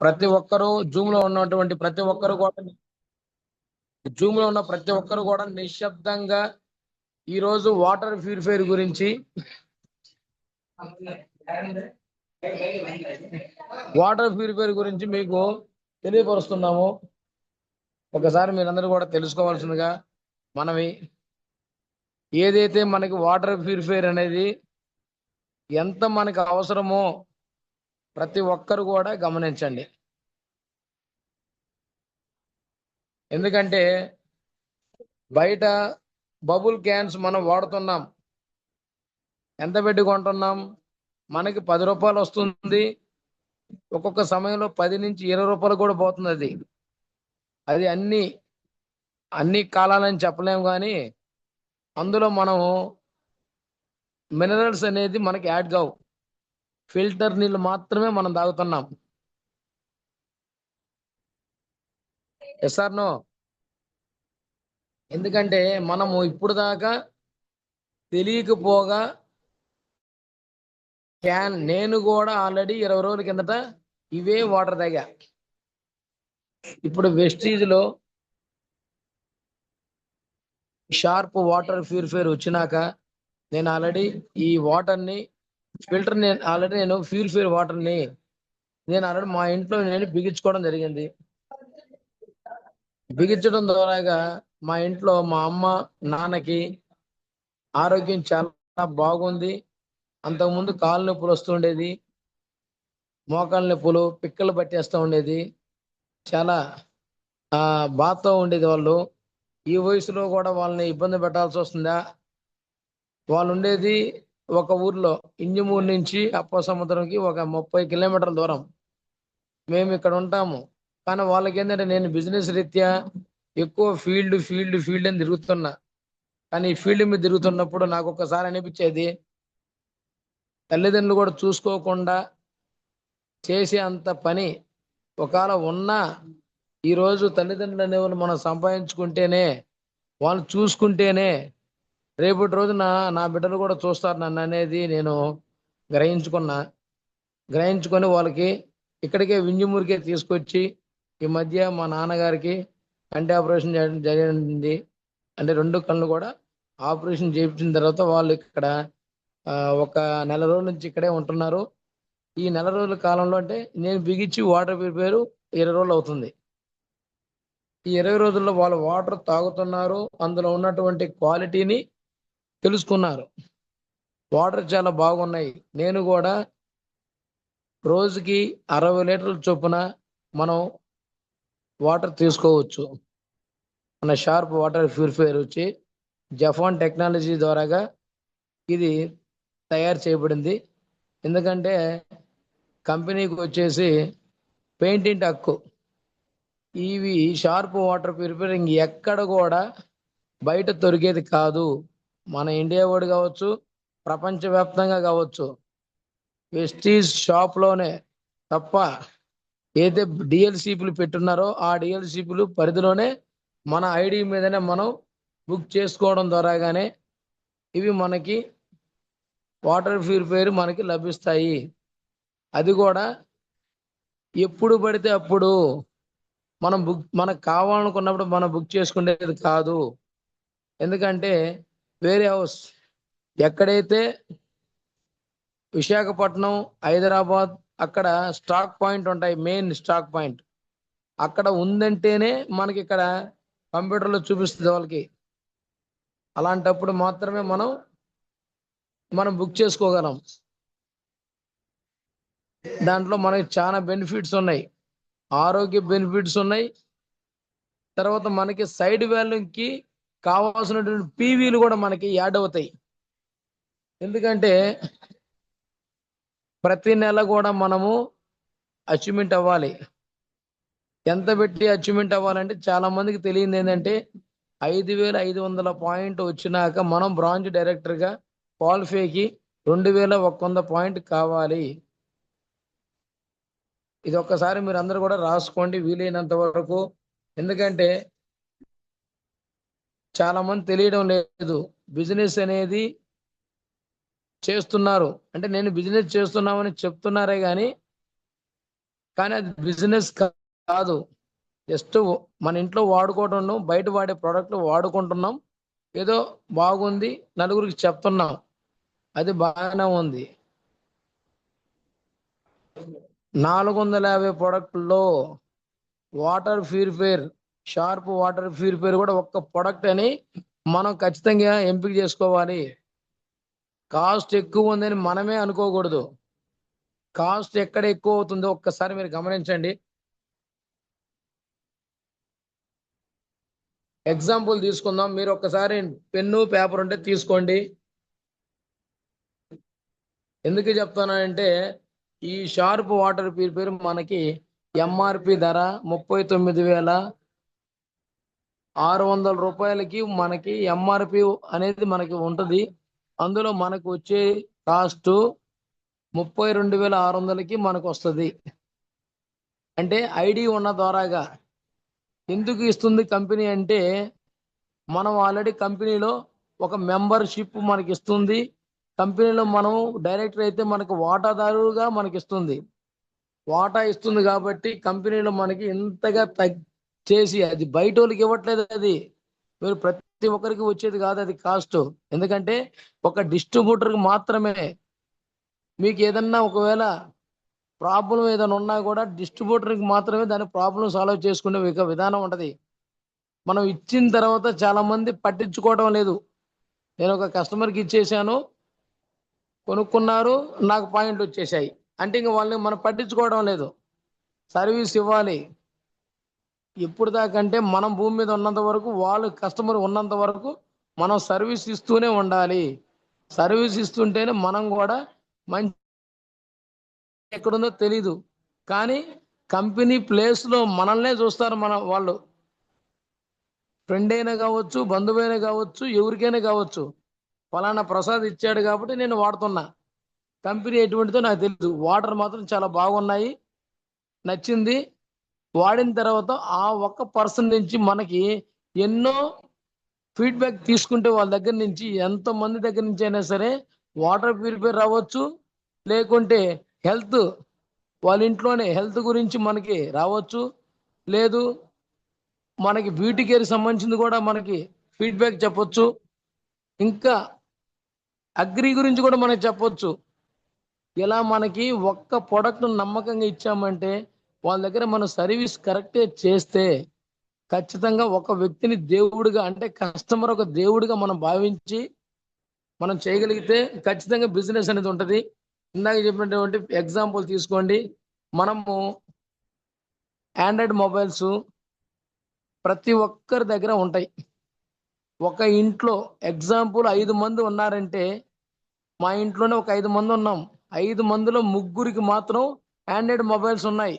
ప్రతి ఒక్కరూ జూమ్ లో ఉన్నటువంటి ప్రతి ఒక్కరు కూడా జూమ్ లో ఉన్న ప్రతి ఒక్కరు కూడా నిశ్శబ్దంగా ఈ రోజు వాటర్ ప్యూరిఫైర్ గురించి మీకు తెలియపరుస్తున్నాము. ఒకసారి మీరందరూ కూడా తెలుసుకోవాల్సిందిగా మనవి. ఏదైతే మనకి వాటర్ ప్యూరిఫైర్ అనేది ఎంత మనకు అవసరమో ప్రతి ఒక్కరు కూడా గమనించండి. ఎందుకంటే బయట బబుల్ క్యాన్స్ మనం వాడుతున్నాం. ఎంత పెట్టి కొంటున్నాం? మనకి 10 రూపాయలు వస్తుంది. ఒక్కొక్క సమయంలో 10 నుంచి 20 రూపాయలు కూడా పోతుంది. అది అన్ని కాలాలని చెప్పలేము, కానీ అందులో మనం మినరల్స్ అనేది మనకి యాడ్ కావు. ఫిల్టర్ నీళ్ళు మాత్రమే మనం తాగుతున్నాం. Yes or no? ఎందుకంటే మనము ఇప్పుడు దాకా తెలియకపోగా నేను కూడా ఆల్రెడీ 20 రోజుల కిందట ఇవే వాటర్ తాగా. ఇప్పుడు వెస్టీజ్ లో షార్ప్ వాటర్ ప్యూరిఫైర్ వచ్చినాక నేను ఆల్రెడీ ఈ వాటర్ ని ఫిల్టర్ నేను ప్యూరిఫైర్ వాటర్ ని నేను ఆల్రెడీ మా ఇంట్లో నేను బిగించుకోవడం జరిగింది. బిగించడం ద్వారాగా మా ఇంట్లో మా అమ్మ నాన్నకి ఆరోగ్యం చాలా బాగుంది. అంతకుముందు కాళ్ళు నొప్పులు వస్తుండేది, మోకాళ్ళ నొప్పులు, పిక్కలు పట్టేస్తూ ఉండేది, చాలా బాధతో ఉండేది. వాళ్ళు ఈ వయసులో కూడా వాళ్ళని ఇబ్బంది పెట్టాల్సి వస్తుందా? వాళ్ళు ఉండేది ఒక ఊర్లో, ఇంజమూరు నుంచి అప్ప సముద్రంకి ఒక 30 కిలోమీటర్ల దూరం. మేము ఇక్కడ ఉంటాము. కానీ వాళ్ళకి ఏంటంటే నేను బిజినెస్ రీత్యా ఎక్కువ ఫీల్డ్ అని తిరుగుతున్నా. కానీ ఈ ఫీల్డ్ మీద తిరుగుతున్నప్పుడు నాకు ఒక్కసారి అనిపించేది, తల్లిదండ్రులు కూడా చూసుకోకుండా చేసే అంత పని ఒకవేళ ఉన్నా ఈరోజు తల్లిదండ్రులు అనేవాళ్ళు మనం సంపాదించుకుంటేనే, వాళ్ళు చూసుకుంటేనే రేపటి రోజున నా బిడ్డలు కూడా చూస్తారు నన్ను అనేది నేను గ్రహించుకొని వాళ్ళకి ఇక్కడికే వింజమూరికే తీసుకొచ్చి ఈ మధ్య మా నాన్నగారికి కంటి ఆపరేషన్ చేయడం జరిగింది. అంటే 2 కళ్ళు కూడా ఆపరేషన్ చేయించిన తర్వాత వాళ్ళు ఇక్కడ ఒక నెల రోజుల నుంచి ఇక్కడే ఉంటున్నారు. ఈ నెల రోజుల కాలంలో అంటే నేను బిగించి వాటర్ ప్యూరిఫైర్ 20 రోజులు అవుతుంది. ఈ 20 రోజుల్లో వాళ్ళు వాటర్ తాగుతున్నారు, అందులో ఉన్నటువంటి క్వాలిటీని తెలుసుకున్నారు. వాటర్ చాలా బాగున్నాయి. నేను కూడా రోజుకి 60 లీటర్ల చొప్పున మనం వాటర్ తీసుకోవచ్చు. మన షార్ప్ వాటర్ ప్యూరిఫైయర్ వచ్చి జఫాన్ టెక్నాలజీ ద్వారాగా ఇది తయారు చేయబడింది. ఎందుకంటే కంపెనీకి వచ్చేసి పెయింటింగ్ హక్కు. ఇవి షార్ప్ వాటర్ ప్యూరిఫైయర్ ఎక్కడ కూడా బయట దొరికేది కాదు. మన ఇండియా వాడు కావచ్చు, ప్రపంచవ్యాప్తంగా కావచ్చు, వెస్టీజ్ షాప్ లోనే తప్ప ఏదైతే డిఎల్సిపిలు పెట్టున్నారో ఆ డిఎల్సిపిలు పరిధిలోనే మన ఐడి మీదనే మనం బుక్ చేసుకోవడం ద్వారాగానే ఇవి మనకి వాటర్ ప్యూరిఫైయర్ మనకి లభిస్తాయి. అది కూడా ఎప్పుడు పడితే అప్పుడు మనకు కావాలనుకున్నప్పుడు మనం బుక్ చేసుకునేది కాదు. ఎందుకంటే వేరే హౌస్ ఎక్కడైతే విశాఖపట్నం, హైదరాబాద్ అక్కడ స్టాక్ పాయింట్ ఉంటాయి, మెయిన్ స్టాక్ పాయింట్ అక్కడ ఉందంటేనే మనకి ఇక్కడ కంప్యూటర్లో చూపిస్తుంది వాళ్ళకి. అలాంటప్పుడు మాత్రమే మనం బుక్ చేసుకోగలం. దాంట్లో మనకి చాలా బెనిఫిట్స్ ఉన్నాయి, ఆరోగ్య బెనిఫిట్స్ ఉన్నాయి. తర్వాత మనకి సైడ్ వాల్యూకి కావాల్సినటువంటి పీవీలు కూడా మనకి యాడ్ అవుతాయి. ఎందుకంటే ప్రతి నెల కూడా మనము అచీవ్మెంట్ అవ్వాలి. ఎంత పెట్టి అచీవ్మెంట్ అవ్వాలంటే చాలా మందికి తెలియదు ఏంటంటే 5,500 పాయింట్ వచ్చినాక మనం బ్రాంచ్ డైరెక్టర్గా క్వాలిఫైకి 2,100 పాయింట్ కావాలి. ఇది ఒక్కసారి మీరు అందరూ కూడా రాసుకోండి వీలైనంత వరకు. ఎందుకంటే చాలా మంది తెలియడం లేదు. బిజినెస్ అనేది చేస్తున్నారు అంటే నేను బిజినెస్ చేస్తున్నామని చెప్తున్నారే కానీ కానీ అది బిజినెస్ కాదు. జస్ట్ మన ఇంట్లో వాడుకోవడం, బయట వాడే ప్రోడక్ట్లు వాడుకుంటున్నాం, ఏదో బాగుంది నలుగురికి చెప్తున్నాం, అది బాగానే ఉంది. 450 ప్రోడక్ట్లో water purifier, Sharp water purifier కూడా ఒక్క ప్రోడక్ట్ అని మనం ఖచ్చితంగా ఎంపిక చేసుకోవాలి. కాస్ట్ ఎక్కువ ఉందని మనమే అనుకోకూడదు. కాస్ట్ ఎక్కడ ఎక్కువ అవుతుందో ఒక్కసారి మీరు గమనించండి. ఎగ్జాంపుల్ తీసుకుందాం. మీరు ఒక్కసారి పెన్ను పేపర్ ఉంటే తీసుకోండి. ఎందుకు చెప్తానంటే ఈ షార్ప్ వాటర్ ప్యూరిఫైర్ మనకి ఎంఆర్పి ధర 39,600 రూపాయలకి మనకి ఎంఆర్పి అనేది మనకి ఉంటుంది. అందులో మనకు వచ్చే కాస్ట్ 32,600కి మనకు వస్తుంది. అంటే ఐడి ఉన్న ద్వారాగా ఎందుకు ఇస్తుంది కంపెనీ అంటే, మనం ఆల్రెడీ కంపెనీలో ఒక మెంబర్షిప్ మనకి ఇస్తుంది. కంపెనీలో మనం డైరెక్టర్ అయితే మనకు వాటాదారుగా మనకి ఇస్తుంది. వాటా ఇస్తుంది కాబట్టి కంపెనీలో మనకి ఇంతగా చేసి, అది బయట వాళ్ళకి ఇవ్వట్లేదు. అది మీరు ప్రతి ఒక్కరికి వచ్చేది కాదు అది కాస్ట్. ఎందుకంటే ఒక డిస్ట్రిబ్యూటర్కి మాత్రమే. మీకు ఏదన్నా ఒకవేళ ప్రాబ్లం ఏదైనా ఉన్నా కూడా డిస్ట్రిబ్యూటర్కి మాత్రమే దాని ప్రాబ్లం సాల్వ్ చేసుకునే విధానం ఉంటది. మనం ఇచ్చిన తర్వాత చాలా మంది పట్టించుకోవడం లేదు. నేను ఒక కస్టమర్కి ఇచ్చేసాను, కొనుక్కున్నారు, నాకు పాయింట్లు వచ్చేసాయి అంటే ఇంక వాళ్ళని మనం పట్టించుకోవడం లేదు. సర్వీస్ ఇవ్వాలి. ఎప్పుడు దాకంటే మనం భూమి మీద ఉన్నంత వరకు, వాళ్ళు కస్టమర్ ఉన్నంత వరకు మనం సర్వీస్ ఇస్తూనే ఉండాలి. సర్వీస్ ఇస్తుంటేనే మనం కూడా మంచి ఎక్కడుందో తెలీదు, కానీ కంపెనీ ప్లేస్లో మనల్నే చూస్తారు. వాళ్ళు ఫ్రెండ్ అయినా కావచ్చు, బంధువైనా కావచ్చు, ఎవరికైనా కావచ్చు, ఫలానా ప్రసాద్ ఇచ్చాడు కాబట్టి నేను వాడుతున్నా. కంపెనీ ఎటువంటిదో నాకు తెలియదు, వాటర్ మాత్రం చాలా బాగున్నాయి, నచ్చింది. వాడిన తర్వాత ఆ ఒక్క పర్సన్ నుంచి మనకి ఎన్నో ఫీడ్బ్యాక్ తీసుకుంటే, వాళ్ళ దగ్గర నుంచి ఎంతో మంది దగ్గర నుంచి అయినా సరే వాటర్ ప్యూరిఫైర్ రావచ్చు, లేకుంటే హెల్త్, వాళ్ళ ఇంట్లోనే హెల్త్ గురించి మనకి రావచ్చు, లేదు మనకి బ్యూటీ కేర్ సంబంధించింది కూడా మనకి ఫీడ్బ్యాక్ చెప్పొచ్చు, ఇంకా అగ్రి గురించి కూడా మనకి చెప్పొచ్చు. ఇలా మనకి ఒక్క ప్రోడక్ట్ నమ్మకంగా ఇచ్చామంటే, వాళ్ళ దగ్గర మనం సర్వీస్ కరెక్టే చేస్తే ఖచ్చితంగా ఒక వ్యక్తిని దేవుడిగా, అంటే కస్టమర్ ఒక దేవుడిగా మనం భావించి మనం చేయగలిగితే ఖచ్చితంగా బిజినెస్ అనేది ఉంటుంది. ఇందాక చెప్పినటువంటి ఎగ్జాంపుల్ తీసుకోండి. మనము ఆండ్రాయిడ్ మొబైల్స్ ప్రతి ఒక్కరి దగ్గర ఉంటాయి. ఒక ఇంట్లో ఎగ్జాంపుల్ 5 మంది ఉన్నారంటే, మా ఇంట్లోనే ఒక 5 మంది ఉన్నాం. 5 మందిలో ముగ్గురికి మాత్రం ఆండ్రాయిడ్ మొబైల్స్ ఉన్నాయి.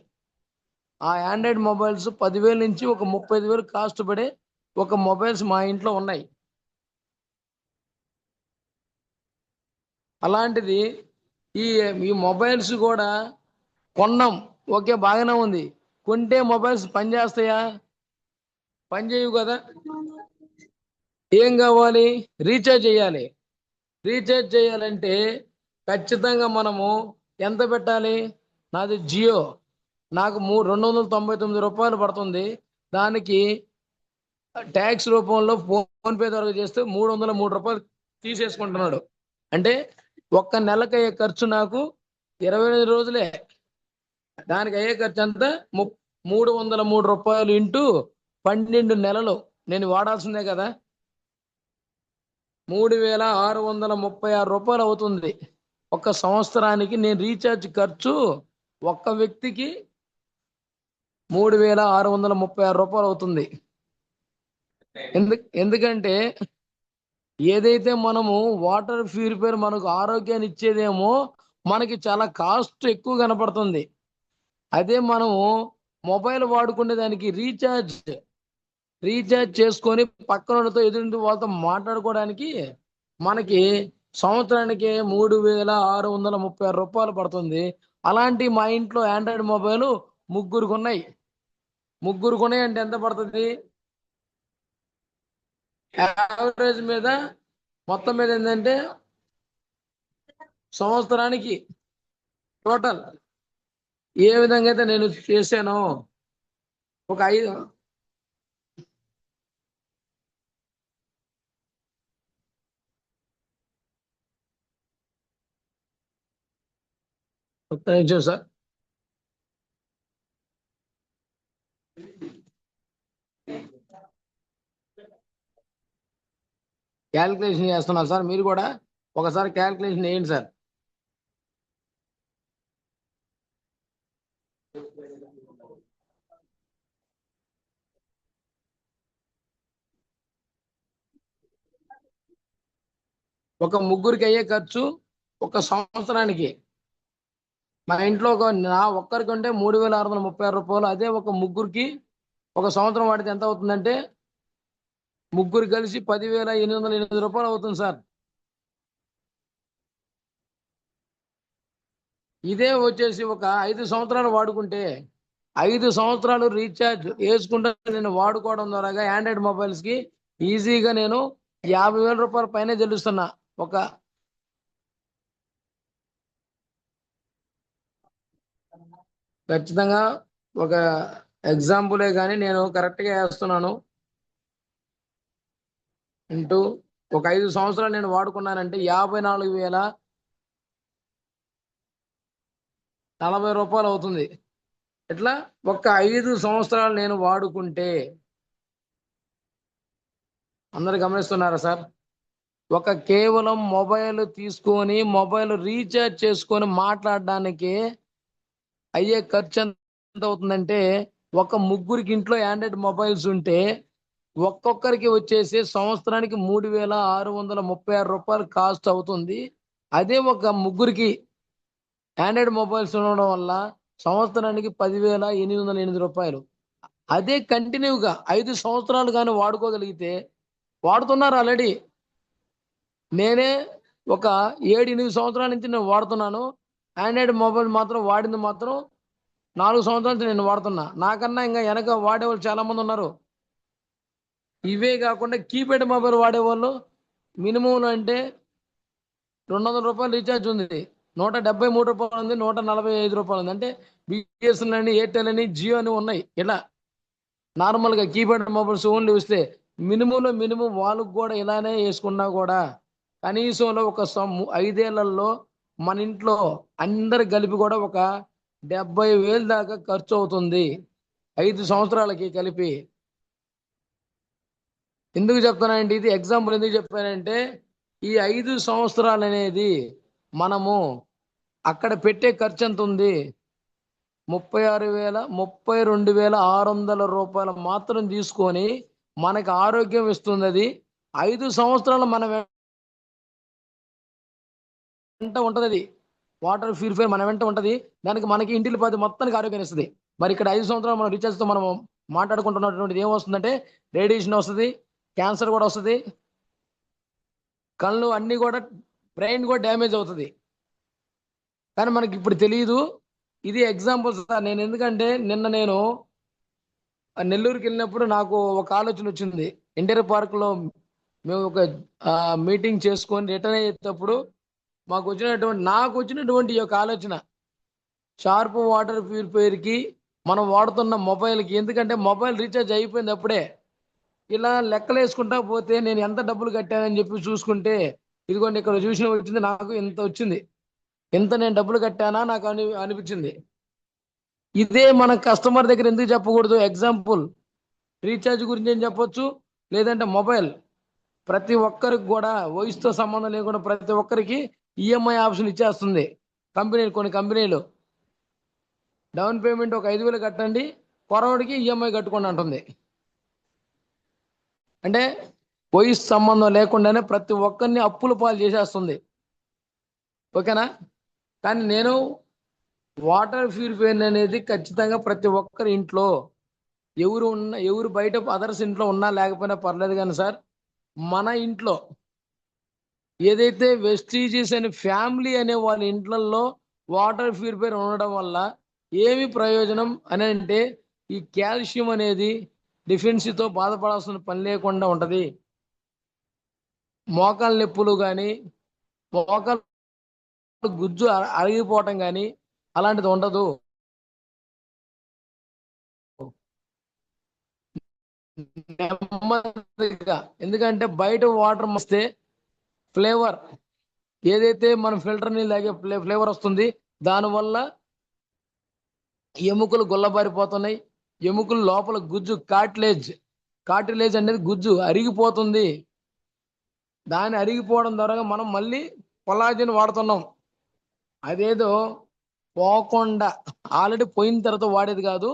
ఆ ఆండ్రాయిడ్ మొబైల్స్ 10,000 నుంచి ఒక 35,000 కాస్ట్ పడే ఒక మొబైల్స్ మా ఇంట్లో ఉన్నాయి. అలాంటిది ఈ ఈ మొబైల్స్ కూడా కొన్నాం, ఓకే బాగానే ఉంది. కొంటే మొబైల్స్ పనిచేస్తాయా? పనిచేయవు కదా. ఏం కావాలి? రీఛార్జ్ చేయాలి. రీఛార్జ్ చేయాలంటే ఖచ్చితంగా మనము ఎంత పెట్టాలి? నాది జియో, నాకు 299 రూపాయలు పడుతుంది. దానికి ట్యాక్స్ రూపంలో ఫోన్పే ద్వారా చేస్తే 303 రూపాయలు తీసేసుకుంటున్నాడు. అంటే ఒక్క నెలకు అయ్యే ఖర్చు నాకు 25 రోజులే. దానికి అయ్యే ఖర్చు అంతా 303 రూపాయలు ఇంటూ 12 నెలలు నేను వాడాల్సిందే కదా. 3,636 రూపాయలు అవుతుంది ఒక సంవత్సరానికి. నేను రీఛార్జ్ ఖర్చు ఒక్క వ్యక్తికి 3,636 రూపాయలు అవుతుంది. ఎందుకంటే ఏదైతే మనము వాటర్ ప్యూరిఫైర్ మనకు ఆరోగ్యాన్ని ఇచ్చేదేమో మనకి చాలా కాస్ట్ ఎక్కువ కనపడుతుంది. అదే మనము మొబైల్ వాడుకునే దానికి రీఛార్జ్ చేసుకొని పక్కనతో ఎదుటి వాళ్ళతో మాట్లాడుకోవడానికి మనకి సంవత్సరానికి 3,636 రూపాయలు పడుతుంది. అలాంటి మా ఇంట్లో ఆండ్రాయిడ్ మొబైల్ ముగ్గురికి ఉన్నాయి. అంటే ఎంత పడుతుంది? యావరేజ్ మీద మొత్తం మీద ఏంటంటే సంవత్సరానికి టోటల్ ఏ విధంగా అయితే నేను చేశానో ఒక 5 ఒక్క నిమిషం సార్. క్యాలిక్యులేషన్ చేస్తున్నారు సార్, మీరు కూడా ఒకసారి క్యాలిక్యులేషన్ వేయండి సార్. ఒక ముగ్గురికి అయ్యే ఖర్చు ఒక సంవత్సరానికి మా ఇంట్లో నా ఒక్కరికి ఉంటే 3,636 రూపాయలు. అదే ఒక ముగ్గురికి ఒక సంవత్సరం వాడితే ఎంత అవుతుందంటే ముగ్గురు కలిసి 10,808 రూపాయలు అవుతుంది సార్. ఇదే వచ్చేసి ఒక 5 సంవత్సరాలు వాడుకుంటే 5 సంవత్సరాలు రీఛార్జ్ వేసుకుంటే నేను వాడుకోవడం ద్వారా ఆండ్రాయిడ్ మొబైల్స్ కి ఈజీగా నేను 50,000 రూపాయల పైన చెల్లిస్తున్నా. ఒక ఖచ్చితంగా ఒక ఎగ్జాంపులే కానీ నేను కరెక్ట్గా వేస్తున్నాను. ఇంటూ ఒక 5 సంవత్సరాలు నేను వాడుకున్నానంటే 54,040 రూపాయలు అవుతుంది. ఎట్లా ఒక 5 సంవత్సరాలు నేను వాడుకుంటే, అందరు గమనిస్తున్నారా సార్? ఒక కేవలం మొబైల్ తీసుకొని మొబైల్ రీఛార్జ్ చేసుకొని మాట్లాడడానికి అయ్యే ఖర్చు ఎంత అవుతుందంటే, ఒక ముగ్గురికి ఇంట్లో ఆండ్రాయిడ్ మొబైల్స్ ఉంటే ఒక్కొక్కరికి వచ్చేసి సంవత్సరానికి 3,636 రూపాయలు కాస్ట్ అవుతుంది. అదే ఒక ముగ్గురికి ఆండ్రాయిడ్ మొబైల్స్ ఉండడం వల్ల సంవత్సరానికి 10,808 రూపాయలు. అదే కంటిన్యూగా 5 సంవత్సరాలు కానీ వాడుకోగలిగితే, వాడుతున్నారు ఆల్రెడీ. నేనే ఒక 7-8 సంవత్సరాల నుంచి నేను వాడుతున్నాను. ఆండ్రాయిడ్ మొబైల్ మాత్రం వాడింది మాత్రం 4 సంవత్సరాల నుంచి నేను వాడుతున్నా. నాకన్నా ఇంకా వెనక వాడేవాళ్ళు చాలా మంది ఉన్నారు. ఇవే కాకుండా కీప్యాడ్ మొబైల్ వాడేవాళ్ళు మినిమం అంటే 200 రూపాయలు రీఛార్జ్ ఉంది, 173 రూపాయలు ఉంది, 145 రూపాయలు ఉంది. అంటే బిఎస్ఎన్ఎల్ అని, ఎయిర్టెల్ అని, జియో అని ఉన్నాయి. ఇలా నార్మల్గా కీప్యాడ్ మొబైల్స్ ఓన్లీ వస్తే మినిమం వాళ్ళకు కూడా ఇలానే వేసుకున్నా కూడా కనీసంలో ఒక 5 ఏళ్లలో మన ఇంట్లో అందరు కలిపి కూడా ఒక 70,000 దాకా ఖర్చు అవుతుంది 5 సంవత్సరాలకి కలిపి. ఎందుకు చెప్తానంటే, ఇది ఎగ్జాంపుల్ ఎందుకు చెప్పానంటే, ఈ 5 సంవత్సరాలు అనేది మనము అక్కడ పెట్టే ఖర్చు ఎంత ఉంది? 32,600 రూపాయలు మాత్రం తీసుకొని మనకి ఆరోగ్యం ఇస్తుంది. అది 5 సంవత్సరాలు మన వెంట ఉంటుంది. అది వాటర్ ప్యూరిఫైర్ మన వెంట ఉంటుంది. దానికి మనకి ఇంటికి పది మొత్తానికి ఆరోగ్యం ఇస్తుంది. మరి ఇక్కడ 5 సంవత్సరాలు మనం రీఛార్జ్తో మనం మాట్లాడుకుంటున్నటువంటిది ఏమొస్తుందంటే, రేడియేషన్ వస్తుంది, క్యాన్సర్ కూడా వస్తుంది, కళ్ళు అన్నీ కూడా, బ్రెయిన్ కూడా డ్యామేజ్ అవుతుంది. కానీ మనకి ఇప్పుడు తెలియదు. ఇది ఎగ్జాంపుల్ సార్. నేను ఎందుకంటే నిన్న నేను నెల్లూరుకి వెళ్ళినప్పుడు నాకు ఒక ఆలోచన వచ్చింది. ఎన్టీఆర్ పార్క్లో మేము ఒక మీటింగ్ చేసుకొని రిటర్న్ అయ్యేటప్పుడు నాకు వచ్చినటువంటి ఈ యొక్క ఆలోచన, షార్ప్ వాటర్ ప్యూరిఫైయర్కి మనం వాడుతున్న మొబైల్కి, ఎందుకంటే మొబైల్ రీఛార్జ్ అయిపోయింది అప్పుడే. ఇలా లెక్కలు వేసుకుంటా పోతే నేను ఎంత డబ్బులు కట్టానని చెప్పి చూసుకుంటే, ఇదిగోండి ఇక్కడ చూసిన వచ్చింది, నాకు ఇంత వచ్చింది. ఇంత నేను డబ్బులు కట్టానా నాకు అనిపించింది. ఇదే మన కస్టమర్ దగ్గర ఎందుకు చెప్పకూడదు? ఎగ్జాంపుల్ రీఛార్జ్ గురించి ఏం చెప్పొచ్చు, లేదంటే మొబైల్ ప్రతి ఒక్కరికి కూడా వయసుతో సంబంధం లేకుండా ప్రతి ఒక్కరికి ఈఎంఐ ఆప్షన్ ఇచ్చేస్తుంది కొన్ని కంపెనీలు. డౌన్ పేమెంట్ ఒక 5,000 కట్టండి, పొరవడికి ఈఎంఐ కట్టుకోండి అంటుంది. అంటే వయసు సంబంధం లేకుండానే ప్రతి ఒక్కరిని అప్పుల పాలు చేసేస్తుంది. ఓకేనా? కానీ నేను వాటర్ ప్యూరిఫైయర్ అనేది ఖచ్చితంగా ప్రతి ఒక్కరి ఇంట్లో, ఎవరు బయట అదర్స్ ఇంట్లో ఉన్నా లేకపోయినా పర్లేదు కానీ సార్, మన ఇంట్లో ఏదైతే వెస్టీజెస్ అనే ఫ్యామిలీ అనే వాళ్ళ ఇంట్లలో వాటర్ ప్యూరిఫైయర్ ఉండడం వల్ల ఏమి ప్రయోజనం అని అంటే, ఈ కాల్షియం అనేది డిఫెన్సీతో బాధపడాల్సిన పని లేకుండా ఉంటుంది. మోకాళ్ళ నొప్పులు కానీ, మోకాళ్ళ గుజ్జు అరిగిపోవటం కానీ అలాంటిది ఉండదు. నెమ్మదిగా, ఎందుకంటే బయట వాటర్ వస్తే ఫ్లేవర్ ఏదైతే మనం ఫిల్టర్ నీళ్ళు తాగే ఫ్లేవర్ వస్తుంది, దానివల్ల ఎముకలు గుల్లబారిపోతున్నాయి. ఎముకలు లోపల గుజ్జు కాటిలేజ్ అనేది గుజ్జు అరిగిపోతుంది. దాన్ని అరిగిపోవడం ద్వారా మనం మళ్ళీ కొల్లాజెన్ వాడుతున్నాం. అదేదో పోకుండా ఆల్రెడీ పోయిన తర్వాత వాడేది కాదు.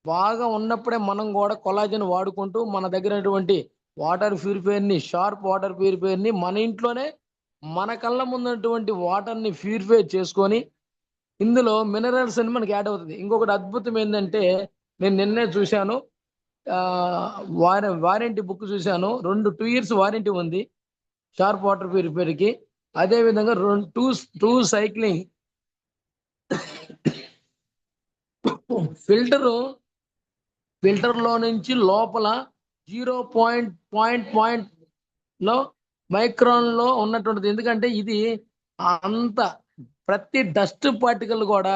బాగా ఉన్నప్పుడే మనం కూడా కొల్లాజెన్ వాడుకుంటూ మన దగ్గర వాటర్ ప్యూరిఫైయర్ని, షార్ప్ వాటర్ ప్యూరిఫైయర్ని మన ఇంట్లోనే మన కళ్ళ ముందున్నటువంటి వాటర్ని ప్యూరిఫై చేసుకొని ఇందులో మినరల్స్ అని మనకి యాడ్ అవుతుంది. ఇంకొకటి అద్భుతం ఏంటంటే, నేను నిన్నే చూశాను, వారంటీ బుక్ చూశాను. 2 years వారంటీ ఉంది షార్ప్ వాటర్ ప్యూరిఫైయర్కి. అదేవిధంగా టూ సైక్లింగ్ ఫిల్టర్లో నుంచి లోపల 0.0 లో మైక్రాన్లో ఉన్నటువంటిది. ఎందుకంటే ఇది అంత ప్రతి డస్ట్ పార్టికల్ కూడా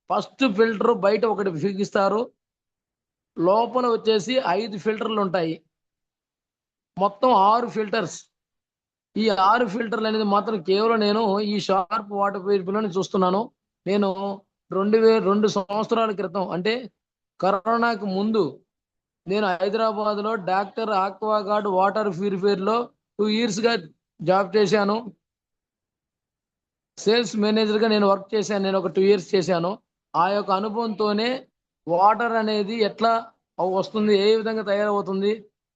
ఫస్ట్ ఫిల్టర్ బయట ఒకటి బిగిస్తారు, లోపల వచ్చేసి 5 ఫిల్టర్లు ఉంటాయి. మొత్తం 6 ఫిల్టర్స్. ఈ 6 ఫిల్టర్లు అనేది మాత్రం కేవలం నేను ఈ షార్ప్ వాటర్ ప్యూరిఫైయర్ని చూస్తున్నాను. నేను 2 సంవత్సరాల క్రితం, అంటే కరోనాకు ముందు, నేను హైదరాబాద్లో డాక్టర్ ఆక్వాగార్డ్ వాటర్ ప్యూరిఫైయర్లో 2 yearsగా జాబ్ చేశాను. సేల్స్ మేనేజర్గా నేను వర్క్ చేశాను. నేను ఒక 2 years చేశాను. ఆ యొక్క అనుభవంతోనే వాటర్ అనేది ఎట్లా వస్తుంది, ఏ విధంగా తయారవుతుంది,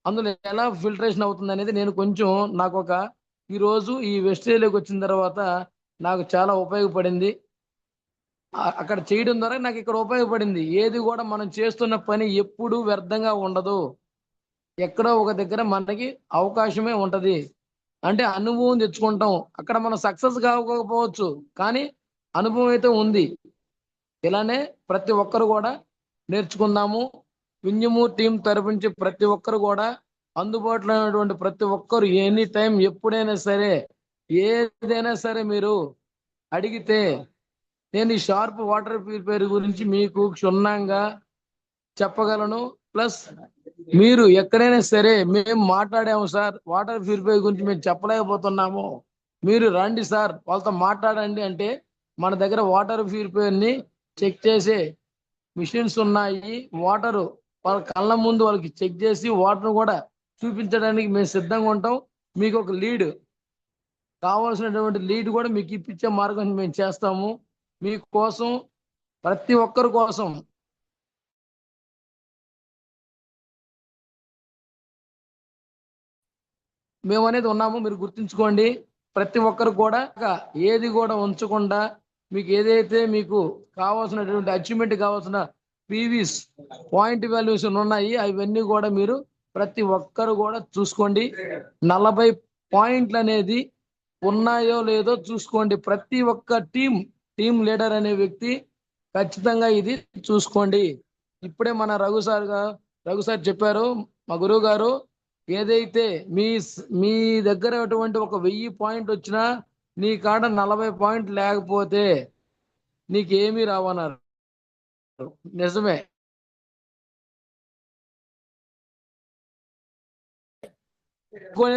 అందులో ఎలా ఫిల్టరేషన్ అవుతుంది అనేది నేను కొంచెం ఈరోజు ఈ వెస్టేజ్లోకి వచ్చిన తర్వాత నాకు చాలా ఉపయోగపడింది. అక్కడ చేయడం ద్వారా నాకు ఇక్కడ ఉపయోగపడింది. ఏది కూడా మనం చేస్తున్న పని ఎప్పుడు వ్యర్థంగా ఉండదు. ఎక్కడో ఒక దగ్గర మనకి అవకాశమే ఉంటది. అంటే అనుభవం తెచ్చుకుంటాం. అక్కడ మనం సక్సెస్ కాకపోవచ్చు, కానీ అనుభవం అయితే ఉంది. ఇలానే ప్రతి ఒక్కరు కూడా నేర్చుకుందాము. వింజమూర్ టీం తరపుంచి ప్రతి ఒక్కరు కూడా అందుబాటులో ఉన్నటువంటి ప్రతి ఒక్కరు ఎనీ టైం ఎప్పుడైనా సరే ఏదైనా సరే మీరు అడిగితే నేను ఈ షార్ప్ వాటర్ ప్యూరిఫైయర్ గురించి మీకు క్షుణ్ణంగా చెప్పగలను. ప్లస్ మీరు ఎక్కడైనా సరే మేము మాట్లాడాము సార్, వాటర్ ప్యూరిఫైయర్ గురించి మేము చెప్పలేకపోతున్నాము, మీరు రండి సార్ వాళ్ళతో మాట్లాడండి అంటే, మన దగ్గర వాటర్ ప్యూరిఫైయర్ని చెక్ చేసే మిషన్స్ ఉన్నాయి. వాటర్ వాళ్ళ కళ్ళ ముందు వాళ్ళకి చెక్ చేసి వాటర్ కూడా చూపించడానికి మేము సిద్ధంగా ఉంటాం. మీకు ఒక కావాల్సినటువంటి లీడ్ కూడా మీకు ఇప్పించే మార్గం మేము చేస్తాము. మీకోసం, ప్రతి ఒక్కరి కోసం మేము అనేది ఉన్నాము. మీరు గుర్తుంచుకోండి. ప్రతి ఒక్కరు కూడా ఏది కూడా ఉంచకుండా మీకు ఏదైతే మీకు కావాల్సినటువంటి అచీవ్మెంట్ కావాల్సిన పీవీస్ పాయింట్ వాల్యూస్ ఉన్నాయి, అవన్నీ కూడా మీరు ప్రతి ఒక్కరు కూడా చూసుకోండి. 40 పాయింట్లు అనేది ఉన్నాయో లేదో చూసుకోండి. ప్రతి ఒక్క టీం లీడర్ అనే వ్యక్తి ఖచ్చితంగా ఇది చూసుకోండి. ఇప్పుడే మన రఘు సార్ చెప్పారు, మా గురువు గారు, ఏదైతే మీ దగ్గర అటువంటి ఒక 1000 పాయింట్ వచ్చినా నీ కాడ 40 పాయింట్ లేకపోతే నీకేమీ రావన్నారు. నిజమే.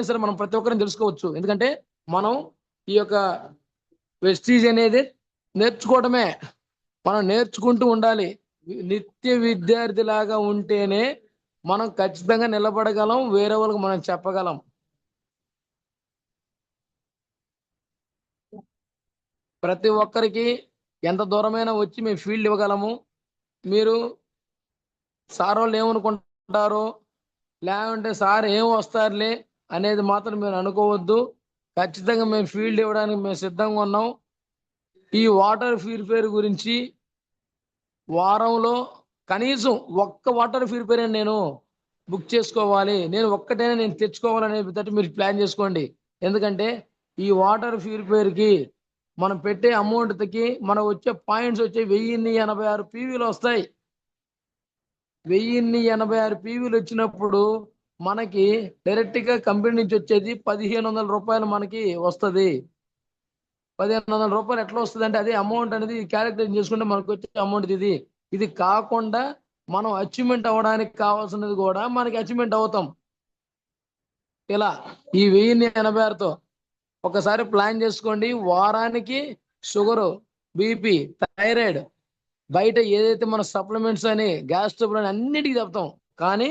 సరే మనం ప్రతి ఒక్కరిని తెలుసుకోవచ్చు. ఎందుకంటే మనం ఈ యొక్క వెస్టీజ్ అనేది నేర్చుకోవడమే. మనం నేర్చుకుంటూ ఉండాలి. నిత్య విద్యార్థి లాగా ఉంటేనే మనం ఖచ్చితంగా నిలబడగలం, వేరే వాళ్ళకి మనం చెప్పగలం. ప్రతి ఒక్కరికి ఎంత దూరమైనా వచ్చి మేము ఫీల్డ్ ఇవ్వగలము. మీరు సార్ వాళ్ళు ఏమనుకుంటారో, లేకుంటే సార్ ఏం వస్తారులే అనేది మాత్రం మీరు అనుకోవద్దు. ఖచ్చితంగా మేము ఫీల్డ్ ఇవ్వడానికి మేము సిద్ధంగా ఉన్నాం. ఈ వాటర్ ప్యూరిఫైయర్ గురించి వారంలో కనీసం ఒక్క వాటర్ ప్యూరిఫైయర్ నేను బుక్ చేసుకోవాలి, నేను ఒక్కటైనా నేను తెచ్చుకోవాలనే మీరు ప్లాన్ చేసుకోండి. ఎందుకంటే ఈ వాటర్ ప్యూరిఫైయర్కి మనం పెట్టే అమౌంట్కి మనకు వచ్చే పాయింట్స్ వచ్చే 1086 పీవీలు వస్తాయి. 1086 పీవీలు వచ్చినప్పుడు మనకి డైరెక్ట్గా కంపెనీ నుంచి వచ్చేది 1500 రూపాయలు మనకి వస్తుంది. 1500 రూపాయలు ఎట్లా వస్తుంది అంటే, అదే అమౌంట్ అనేది క్యాలిక్యులేట్ చేసుకుంటే మనకు వచ్చే అమౌంట్ ఇది కాకుండా మనం అచీవ్మెంట్ అవ్వడానికి కావాల్సినది కూడా మనకి అచీవ్మెంట్ అవుతాం. ఇలా ఈ 1086తో ఒకసారి ప్లాన్ చేసుకోండి. వారానికి షుగరు, బీపీ, థైరాయిడ్, బయట ఏదైతే మన సప్లిమెంట్స్ అని, గ్యాస్ ట్రబుల్ అని అన్నిటికీ చెప్తాం. కానీ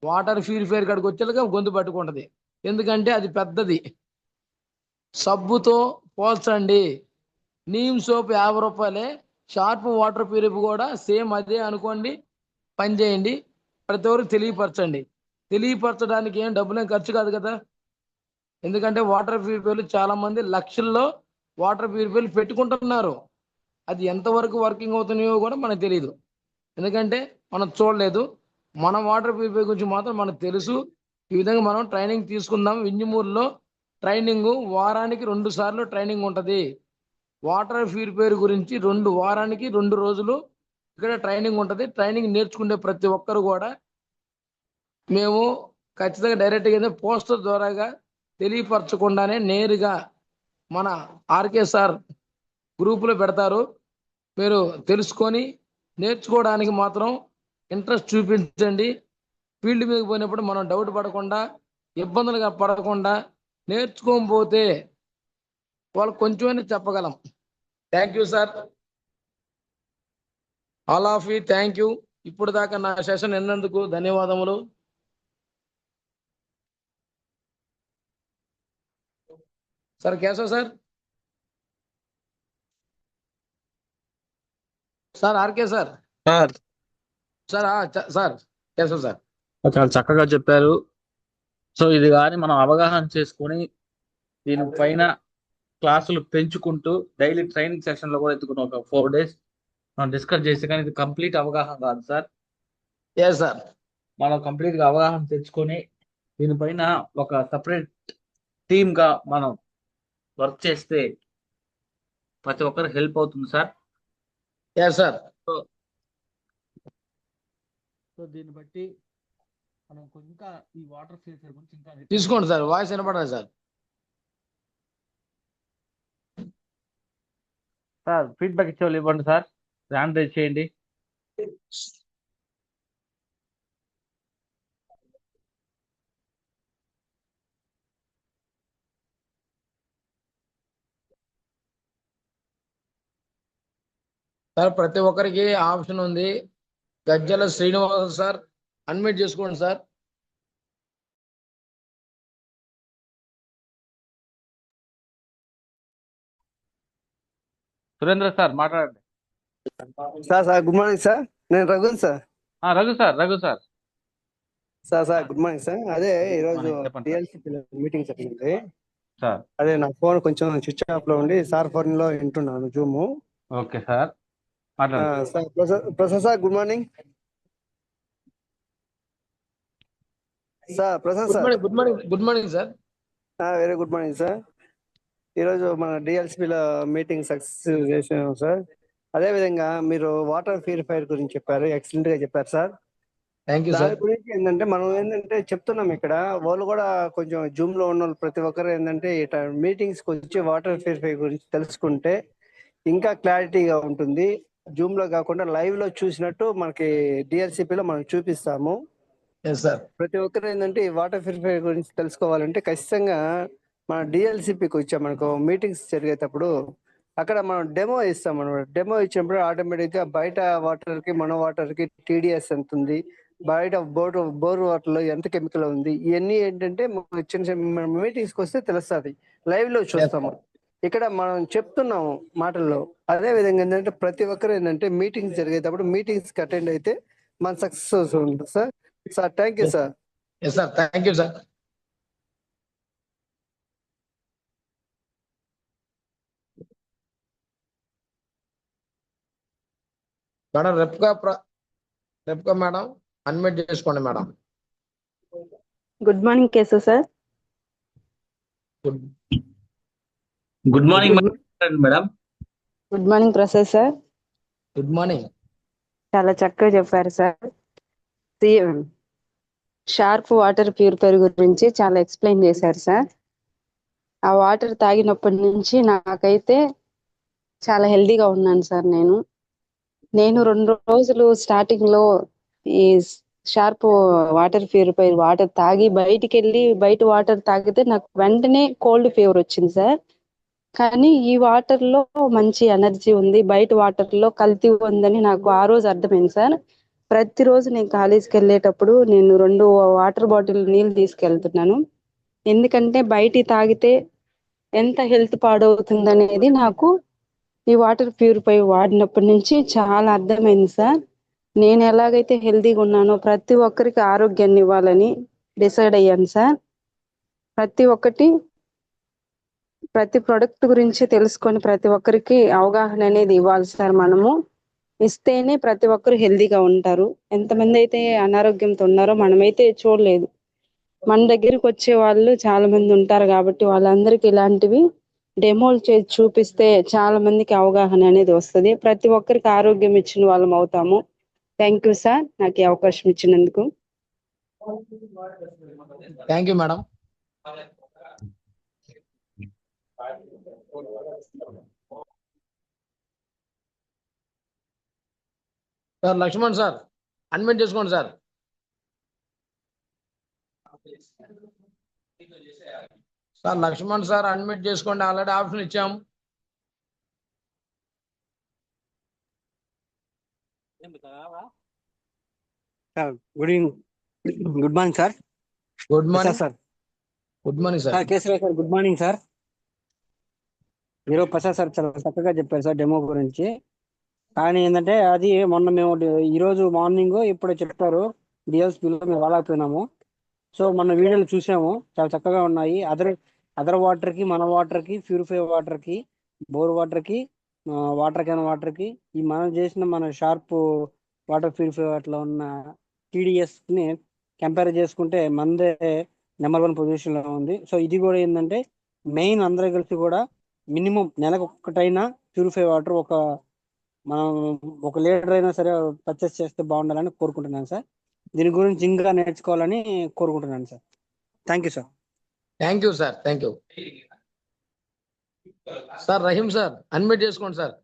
వాటర్ ప్యూరిఫైర్ కాడికి వచ్చేలాగా గొంతు పట్టుకుంటది. ఎందుకంటే అది పెద్దది. సబ్బుతో పోల్చండి. నీమ్ సోప్ 50 రూపాయలే. షార్ప్ వాటర్ ప్యూరిఫై కూడా సేమ్ అదే అనుకోండి. పని చేయండి. ప్రతి ఒక్కరికి తెలియపరచండి. తెలియపరచడానికి ఏం డబ్బులేం ఖర్చు కాదు కదా. ఎందుకంటే వాటర్ ప్యూరిఫైర్లు చాలా మంది లక్షల్లో వాటర్ ప్యూరిఫైర్లు పెట్టుకుంటున్నారు. అది ఎంతవరకు వర్కింగ్ అవుతున్నాయో కూడా మనకు తెలియదు. ఎందుకంటే మనం చూడలేదు. మన వాటర్ ప్యూరిఫై గురించి మాత్రం మనకు తెలుసు. ఈ విధంగా మనం ట్రైనింగ్ తీసుకుందాం. వింజమూరులో ట్రైనింగ్ వారానికి 2 సార్లు ట్రైనింగ్ ఉంటుంది. వాటర్ ప్యూరిఫైర్ గురించి వారానికి 2 రోజులు ఇక్కడ ట్రైనింగ్ ఉంటుంది. ట్రైనింగ్ నేర్చుకునే ప్రతి ఒక్కరు కూడా మేము ఖచ్చితంగా డైరెక్ట్గా పోస్టర్ ద్వారాగా తెలియపరచకుండానే నేరుగా మన ఆర్కే సార్ గ్రూపులో పెడతారు. మీరు తెలుసుకొని నేర్చుకోవడానికి మాత్రం ఇంట్రెస్ట్ చూపించండి. ఫీల్డ్ మీద పోయినప్పుడు మనం డౌట్ పడకుండా, ఇబ్బందులుగా పడకుండా నేర్చుకోకపోతే వాళ్ళకి కొంచెమైనా చెప్పగలం. Thank you sir. All of you thank you. ఇప్పుడు దాకా నా సెషన్ విన్నందుకు ధన్యవాదములు. Sir Keshav sir, sir RK sir, sir sir sir Keshav sir, చాలా చక్కగా చెప్పారు. సో ఇది కానీ మనం అవగాహన చేసుకొని దీనిపైన క్లాసులు పెంచుకుంటూ డైలీ ట్రైనింగ్ సెషన్ లో కూడా ఎత్తుకుని ఒక 4 days మనం డిస్కస్ చేస్తే కానీ ఇది కంప్లీట్ అవగాహన కాదు సార్. Yes sir. మనం కంప్లీట్ గా అవగాహన తెచ్చుకొని దీనిపైన ఒక సపరేట్ టీమ్ గా మనం వర్క్ చేస్తే ప్రతి ఒక్కరికి హెల్ప్ అవుతుంది సార్. Yes sir. సో దీన్ని బట్టి మనం ఇంకా ఈ వాటర్ ఫిల్టర్ గురించి ఇంకా తీసుకోండి సార్. వాయిస్ వినపడదు సార్. సార్ ఫీడ్బ్యాక్ ఇచ్చేవాళ్ళు ఇవ్వండి సార్. హ్యాండ్ రైజ్ చేయండి. సార్ ప్రతి ఒక్కరికి ఆప్షన్ ఉంది. గజ్జల శ్రీనివాస్ సార్ అన్మ్యూట్ చేసుకోండి సార్. సురేంద్ర సార్ మాట్లాడండి. Sir good morning sir. నేను రఘున్ sir. Raghu sir good morning sir. అదే ఈరోజు డిఎల్సి మీటింగ్ జరిగింది సార్. అదే నా ఫోన్ కొంచెం స్విచ్ ఆఫ్ లో ఉండి సార్ ఫోన్ లో వింటున్నాను Zoom. Okay sir sir Prasad sir good morning sir. Prasad sir good morning. Good morning sir. Very good morning sir. ఈరోజు మన డిఎల్సిపిలో మీటింగ్ సక్సెస్ చేసాము సార్. అదే విధంగా మీరు వాటర్ ప్యూరిఫైర్ గురించి చెప్పారు, ఎక్సలెంట్ గా చెప్పారు సార్. థ్యాంక్ యూ దాని సార్. గురించి ఏంటంటే మనం ఏంటంటే చెప్తున్నాం ఇక్కడ, వాళ్ళు కూడా కొంచెం జూమ్ లో ఉన్న వాళ్ళు ప్రతి ఒక్కరు ఏంటంటే ఇట్లా మీటింగ్స్ కి వచ్చి వాటర్ ప్యూరిఫై గురించి తెలుసుకుంటే ఇంకా క్లారిటీగా ఉంటుంది. జూమ్ లో కాకుండా లైవ్ లో చూసినట్టు మనకి డిఎల్సిపి లో మనం చూపిస్తాము. ప్రతి ఒక్కరు ఏంటంటే ఈ వాటర్ ప్యూరిఫై గురించి తెలుసుకోవాలంటే ఖచ్చితంగా మన డిఎల్సిపికి వచ్చాం. మనకు మీటింగ్స్ జరిగేటప్పుడు అక్కడ మనం డెమో ఇస్తాం అనమాట. డెమో ఇచ్చినప్పుడు ఆటోమేటిక్ గా బయట వాటర్ కి మన వాటర్ కి టీడీఎస్ ఎంత ఉంది, బయట బోర్ వాటర్ లో ఎంత కెమికల్ ఉంది, ఇవన్నీ ఏంటంటే చిన్న చిన్న మీటింగ్స్ కి వస్తే తెలుస్తుంది. లైవ్ లో చూస్తాము. ఇక్కడ మనం చెప్తున్నాము మాటల్లో. అదే విధంగా ఏంటంటే ప్రతి ఒక్కరు ఏంటంటే మీటింగ్స్ జరిగేటప్పుడు మీటింగ్స్ కి అటెండ్ అయితే మన సక్సెస్ ఉంటుంది sir. Sir thank you sir. Sir thank you sir. Madam రెప్కా మేడం అన్మ్యూట్ చేసుకోండి madam. Good morning Keshav sir. Good morning madam. Good morning Prasad sir. Good morning. చాలా చక్కగా చెప్పారు సార్. షార్ప్ వాటర్ ప్యూరిఫైర్ గురించి చాలా ఎక్స్ప్లెయిన్ చేశారు సార్. ఆ వాటర్ తాగినప్పటి నుంచి నాకైతే చాలా హెల్దీగా ఉన్నాను సార్. నేను 2 రోజులు స్టార్టింగ్ లో ఈ షార్ప్ వాటర్ ప్యూరిఫైర్ వాటర్ తాగి బయటికి వెళ్ళి బయట వాటర్ తాగితే నాకు వెంటనే కోల్డ్ ఫీవర్ వచ్చింది సార్. కానీ ఈ వాటర్ లో మంచి ఎనర్జీ ఉంది, బయట వాటర్ లో కల్తీ ఉందని నాకు ఆ రోజు అర్థమైంది సార్. ప్రతిరోజు నేను కాలేజీకి వెళ్ళేటప్పుడు నేను 2 వాటర్ బాటిల్ నీళ్ళు తీసుకెళ్తున్నాను. ఎందుకంటే బయట తాగితే ఎంత హెల్త్ పాడవుతుంది అనేది నాకు ఈ వాటర్ ప్యూరిఫై వాడినప్పటి నుంచి చాలా అర్థమైంది సార్. నేను ఎలాగైతే హెల్తీగా ఉన్నానో ప్రతి ఒక్కరికి ఆరోగ్యాన్ని ఇవ్వాలని డిసైడ్ అయ్యాను సార్. ప్రతి ప్రొడక్ట్ గురించి తెలుసుకొని ప్రతి ఒక్కరికి అవగాహన అనేది ఇవ్వాలి సార్. మనము ఇస్తేనే ప్రతి ఒక్కరు హెల్తీగా ఉంటారు. ఎంతమంది అయితే అనారోగ్యంతో ఉన్నారో మనమైతే చూడలేదు, మన దగ్గరికి వచ్చే వాళ్ళు చాలా మంది ఉంటారు. కాబట్టి వాళ్ళందరికీ ఇలాంటివి డెమోలు చేసి చూపిస్తే చాలా మందికి అవగాహన అనేది వస్తుంది. ప్రతి ఒక్కరికి ఆరోగ్యం ఇచ్చిన వాళ్ళం అవుతాము. థ్యాంక్ యూ సార్, నాకు ఈ అవకాశం ఇచ్చినందుకు. Thank you madam. Sir Lakshman sir unmute చేసుకోండి sir. Sir Lakshman sir unmute చేసుకోండి, ఆల్రెడీ ఆప్షన్ ఇచ్చాము. Good evening, good morning sir. Good morning sir. Good morning sir. Keshavarao sir, good morning sir. ఈరోజు ప్రసాద్ సార్ చాలా చక్కగా చెప్పారు సార్ డెమో గురించి. కానీ ఏంటంటే అది మొన్న మేము ఈరోజు మార్నింగ్ ఇప్పుడే చెప్పారు డిఎల్స్పీలో, మేము రాలేకపోయినాము. సో మన వీడియోలు చూసాము, చాలా చక్కగా ఉన్నాయి. అదర్ వాటర్కి, మన వాటర్కి, ప్యూరిఫై వాటర్కి, బోర్ వాటర్కి, వాటర్ క్యాన్ వాటర్కి, ఈ మనం చేసిన మన షార్ప్ వాటర్ ప్యూరిఫై వాటర్లో ఉన్న టీడీఎస్ని కంపేర్ చేసుకుంటే మనదే నెంబర్ 1 పొజిషన్లో ఉంది. సో ఇది కూడా ఏంటంటే మెయిన్ అందరూ కలిసి కూడా మినిమం నెలకు ఒక్కటైనా ప్యూరిఫై వాటర్ మనం ఒక లీటర్ అయినా సరే పర్చేస్ చేస్తే బాగుండాలని కోరుకుంటున్నాను సార్. దీని గురించి ఇంకా నేర్చుకోవాలని కోరుకుంటున్నాను sir. Thank you sir. Thank you sir. Thank you sir. Rahim sir unmute చేసుకోండి sir.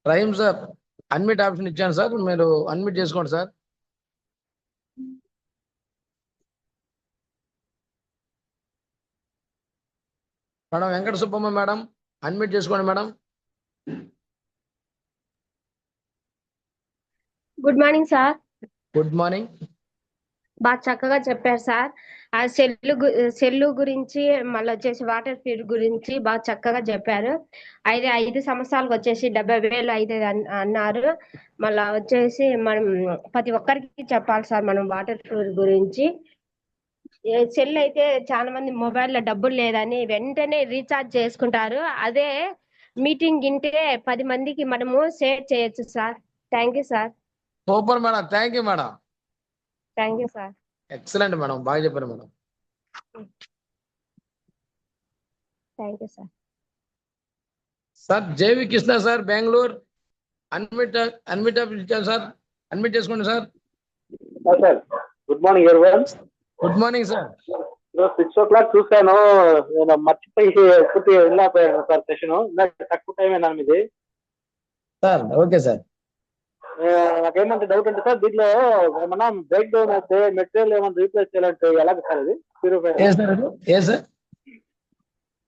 Rahim sir unmute option ఇచ్చాను సార్, మీరు అన్మ్యూట్ చేసుకోండి sir. Madam Venkata Subbamma madam unmute చేసుకోండి madam. Good morning sir. Good morning. బాగా చక్కగా చెప్పారు సార్. ఆ సెల్లు గురించి, మళ్ళీ వచ్చేసి వాటర్ ప్యూర్ గురించి బాగా చక్కగా చెప్పారు. 5 సంవత్సరాలకు వచ్చేసి 70,000 అయితే అన్నారు. మళ్ళా వచ్చేసి మనం ప్రతి ఒక్కరికి చెప్పాలి సార్ మనం వాటర్ ప్యూర్ గురించి. సెల్ అయితే చాలా మంది మొబైల్లో డబ్బులు లేదని వెంటనే రీఛార్జ్ చేసుకుంటారు. అదే మీటింగ్ ఇంటే 10 మందికి మనము షేర్ చేయొచ్చు sir. Thank you sir. Super madam. Thank you madam. Thank you sir. Excellent madam, బాగా చెప్పారు madam. Thank you sir. Sir JV Krishna sir Bengaluru unmute ఇచ్చాను సార్, అన్మ్యూట్ చేసుకోండి sir. Sir good morning everyone. Good morning sir. 6 o'clock చూసాను, నేను మర్చిపోయి పూర్తిగా వెళ్ళిపోయాను sir. Session తక్కువ టైం అయినా మీది సార్. Okay sir. నాకేమంటే డౌట్ అంటే సార్, దీంట్లో ఏమన్నా బ్రేక్ డౌన్ అయితే మెటీరియల్ ఏమన్నా రీప్లేస్ చేయాలంటే ఎలాగ సార్ ఇది ప్యూరిఫైర్?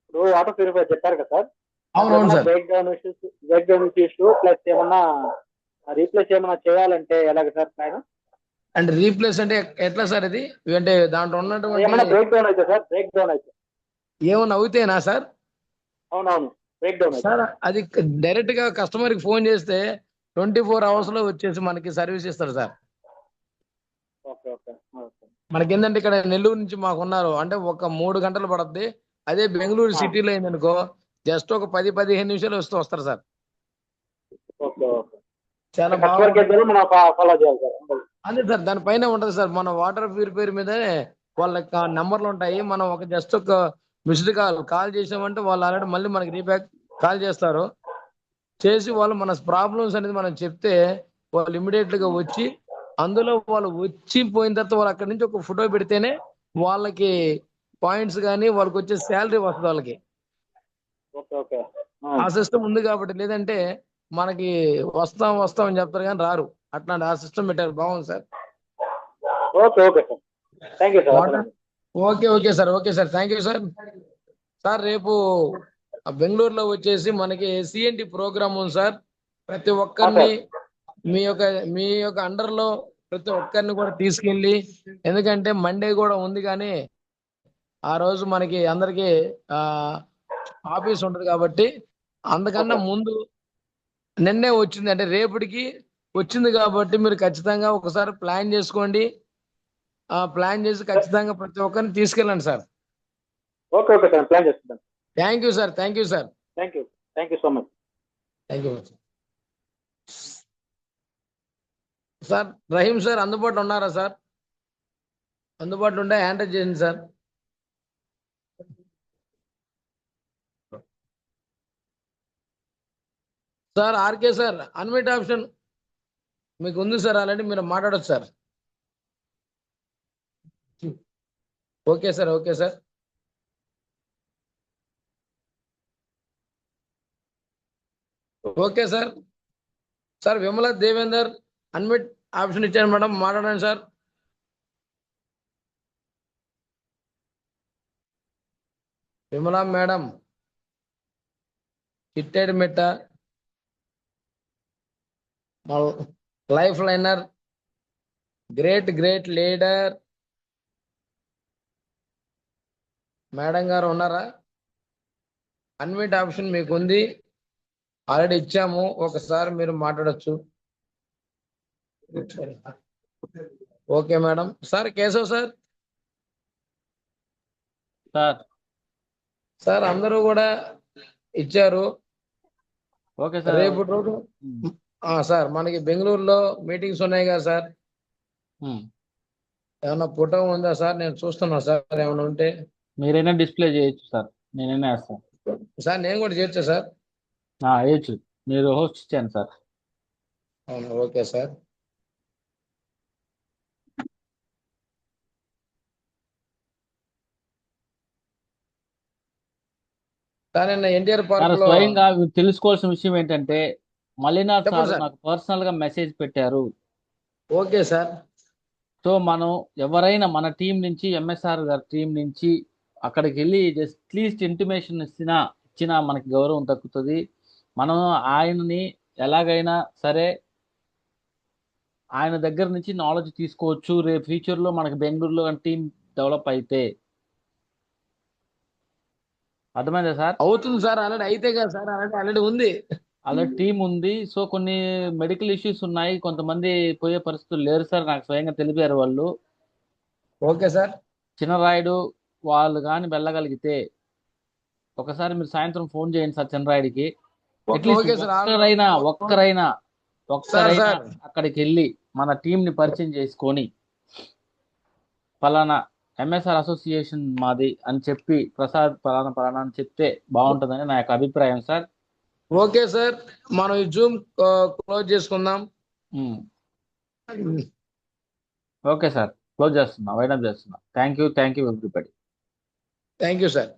ఇప్పుడు వాటర్ ప్యూరిఫైర్ చెప్పారు కదా సార్, అవునవును sir. Break down issues plus ఏమన్నా రీప్లేస్ ఏమన్నా చేయాలంటే ఎలాగ సార్ ప్లాన్? అండ్ రీప్లేస్ అంటే ఎట్లా సార్ ఇది? అంటే దాంట్లో ఉన్నటువంటి బ్రేక్ డౌన్ అయితే సార్, బ్రేక్ డౌన్ అయితే ఏమన్నా అవుతాయినా సార్? అవునవును, బ్రేక్ డౌన్ సార్ అది డైరెక్ట్ గా కస్టమర్ కి ఫోన్ చేస్తే 24 hours లో వచ్చేసి మనకి సర్వీస్ ఇస్తారు సార్. Okay okay. మనకి ఏంటంటే ఇక్కడ నెల్లూరు నుంచి మాకు ఉన్నారు అంటే ఒక 3 గంటలు పడుద్ది. అదే బెంగళూరు సిటీలో ఏందనుకో జస్ట్ ఒక 10-15 నిమిషాలు వస్తారు సార్. చాలా బాగా అదే సార్, దానిపైన ఉంటది సార్. మన వాటర్ ప్యూరిఫైర్ మీదనే వాళ్ళ నంబర్లు ఉంటాయి. మనం జస్ట్ ఒక మిస్డ్ కాల్ చేసామంటే వాళ్ళు ఆల్రెడీ మళ్ళీ మనకి రీబ్యాక్ కాల్ చేస్తారు. చేసి వాళ్ళు మన ప్రాబ్లమ్స్ అనేది మనం చెప్తే వాళ్ళు ఇమీడియట్ గా వచ్చి అందులో వాళ్ళు వచ్చి పోయిన తర్వాత వాళ్ళు అక్కడి నుంచి ఒక ఫోటో పెడితేనే వాళ్ళకి పాయింట్స్ కానీ వాళ్ళకి వచ్చే శాలరీ వస్తుంది వాళ్ళకి. ఓకే ఓకే ఆ సిస్టమ్ ఉంది కాబట్టి, లేదంటే మనకి వస్తాం అని చెప్తారు కానీ రారు. అట్లాంటి ఆ సిస్టమ్ పెట్టారు, బాగుంది sir. Okay okay sir, thank you sir. Water okay sir thank you sir. Sir రేపు బెంగళూరులో వచ్చేసి మనకి సిఎన్టి ప్రోగ్రామ్ ఉంది సార్. ప్రతి ఒక్కరిని మీ యొక్క అండర్ లో ప్రతి ఒక్కరిని కూడా తీసుకెళ్ళి, ఎందుకంటే మండే కూడా ఉంది కానీ ఆ రోజు మనకి అందరికి ఆఫీస్ ఉంటుంది కాబట్టి, అందుకన్నా ముందు నిన్నే వచ్చింది అంటే రేపటికి వచ్చింది కాబట్టి మీరు ఖచ్చితంగా ఒకసారి ప్లాన్ చేసుకోండి. ప్లాన్ చేసి ఖచ్చితంగా ప్రతి ఒక్కరిని తీసుకెళ్ళండి sir. Okay okay sir, plan చేస్తాను. Thank you sir. Thank you so much. Thank you sir. Rahim sir అందుబాటులో ఉన్నారా సార్? అందుబాటులో ఉంటే హ్యాండ్ రైజ్ చేయండి sir. Sir RK sir, unmute option మీకు ఉంది సార్, ఆల్రెడీ మీరు మాట్లాడొచ్చు sir. Okay sir. Okay sir. Sir Vimala Devender unmute option ఇచ్చారు మేడం, మాట్లాడండి సార్. విమల మేడం, చిట్టేడు మిట్ట, life liner, great leader madam గారు ఉన్నారా? అన్మిట్ ఆప్షన్ మీకు ఉంది, ఆల్రెడీ ఇచ్చాము, ఒకసారి మీరు మాట్లాడొచ్చు. Okay madam. Sir Keshav sir. Sir అందరూ కూడా ఇచ్చారు. Okay sir. రేపు రోజు సార్ మనకి బెంగళూరులో మీటింగ్స్ ఉన్నాయి కదా సార్, ఏమన్నా ఫోటో ఉందా సార్? నేను చూస్తున్నా సార్, ఏమైనా ఉంటే మీరైనా డిస్ప్లే చేయొచ్చు సార్, నేనైనా వేస్తాను సార్. నేను కూడా చేయొచ్చా సార్? వేయచ్చు, మీరు హోస్ట్ ఇచ్చాను సార్. అవును, ఓకే సార్. సార్ నిన్న ఎన్టీఆర్ పార్క్ లో స్వయంగా తెలుసుకోవాల్సిన విషయం ఏంటంటే, మల్లినాథ్ చెప్పండి సార్ సార్. నాకు పర్సనల్ గా మెసేజ్ పెట్టారు. Okay sir. సో మనం ఎవరైనా మన టీం నుంచి, ఎంఎస్ఆర్ గారి టీం నుంచి అక్కడికి వెళ్ళి జస్ట్ అట్లీస్ట్ ఇంటిమేషన్ ఇచ్చినా మనకి గౌరవం తగ్గుతుంది. మనం ఆయనని ఎలాగైనా సరే ఆయన దగ్గర నుంచి నాలెడ్జ్ తీసుకోవచ్చు. రేపు ఫ్యూచర్ లో మనకి బెంగళూరులో టీం డెవలప్ అయితే. అర్థమైందా సార్? అవుతుంది సార్, ఆల్రెడీ అయితే కదా సార్, ఆల్రెడీ ఉంది, ఆల్రెడీ టీం ఉంది. సో కొన్ని మెడికల్ ఇష్యూస్ ఉన్నాయి, కొంతమంది పోయే పరిస్థితులు లేరు సార్, నాకు స్వయంగా తెలిపారు వాళ్ళు. Okay sir. చిన్నరాయుడు వాళ్ళు కానీ వెళ్ళగలిగితే ఒకసారి మీరు సాయంత్రం ఫోన్ చేయండి సార్ చిన్నరాయుడికి. Okay sir. ఒక్కరైనా సార్. అక్కడికి వెళ్ళి మన టీం ని పరిచయం చేసుకొని, పలానా ఎంఎస్ఆర్ అసోసియేషన్ మాది అని చెప్పి, ప్రసాద్ పలానా అని చెప్తే బాగుంటుందని నా యొక్క అభిప్రాయం సార్. ఓకే సార్, మనం ఈ జూమ్ క్లోజ్ చేసుకుందాం. ఓకే సార్, క్లోజ్ చేస్తున్నా, వైండప్ చేస్తున్నా. Thank you everybody. Thank you sir.